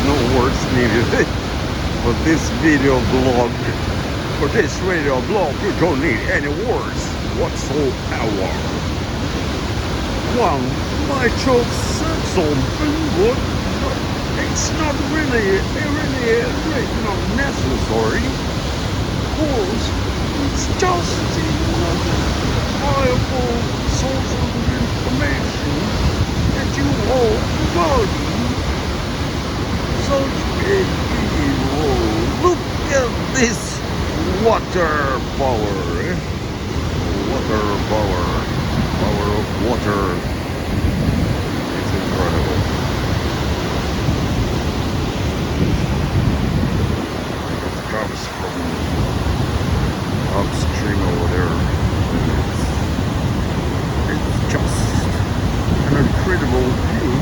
no words needed for this video blog. For this radio blog, you don't need any words whatsoever. Well, my joke said something, but it's not really not necessary. Of course, it's just valuable source of information that you all value. Such a look at this water power. Water power. Power of water. It's incredible. It comes from upstream over there. It's just an incredible view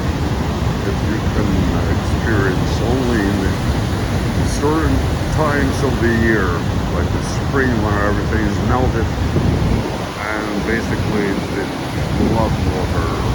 that you can experience only in certain times of the year, like the spring when everything is melted and basically it's flood water.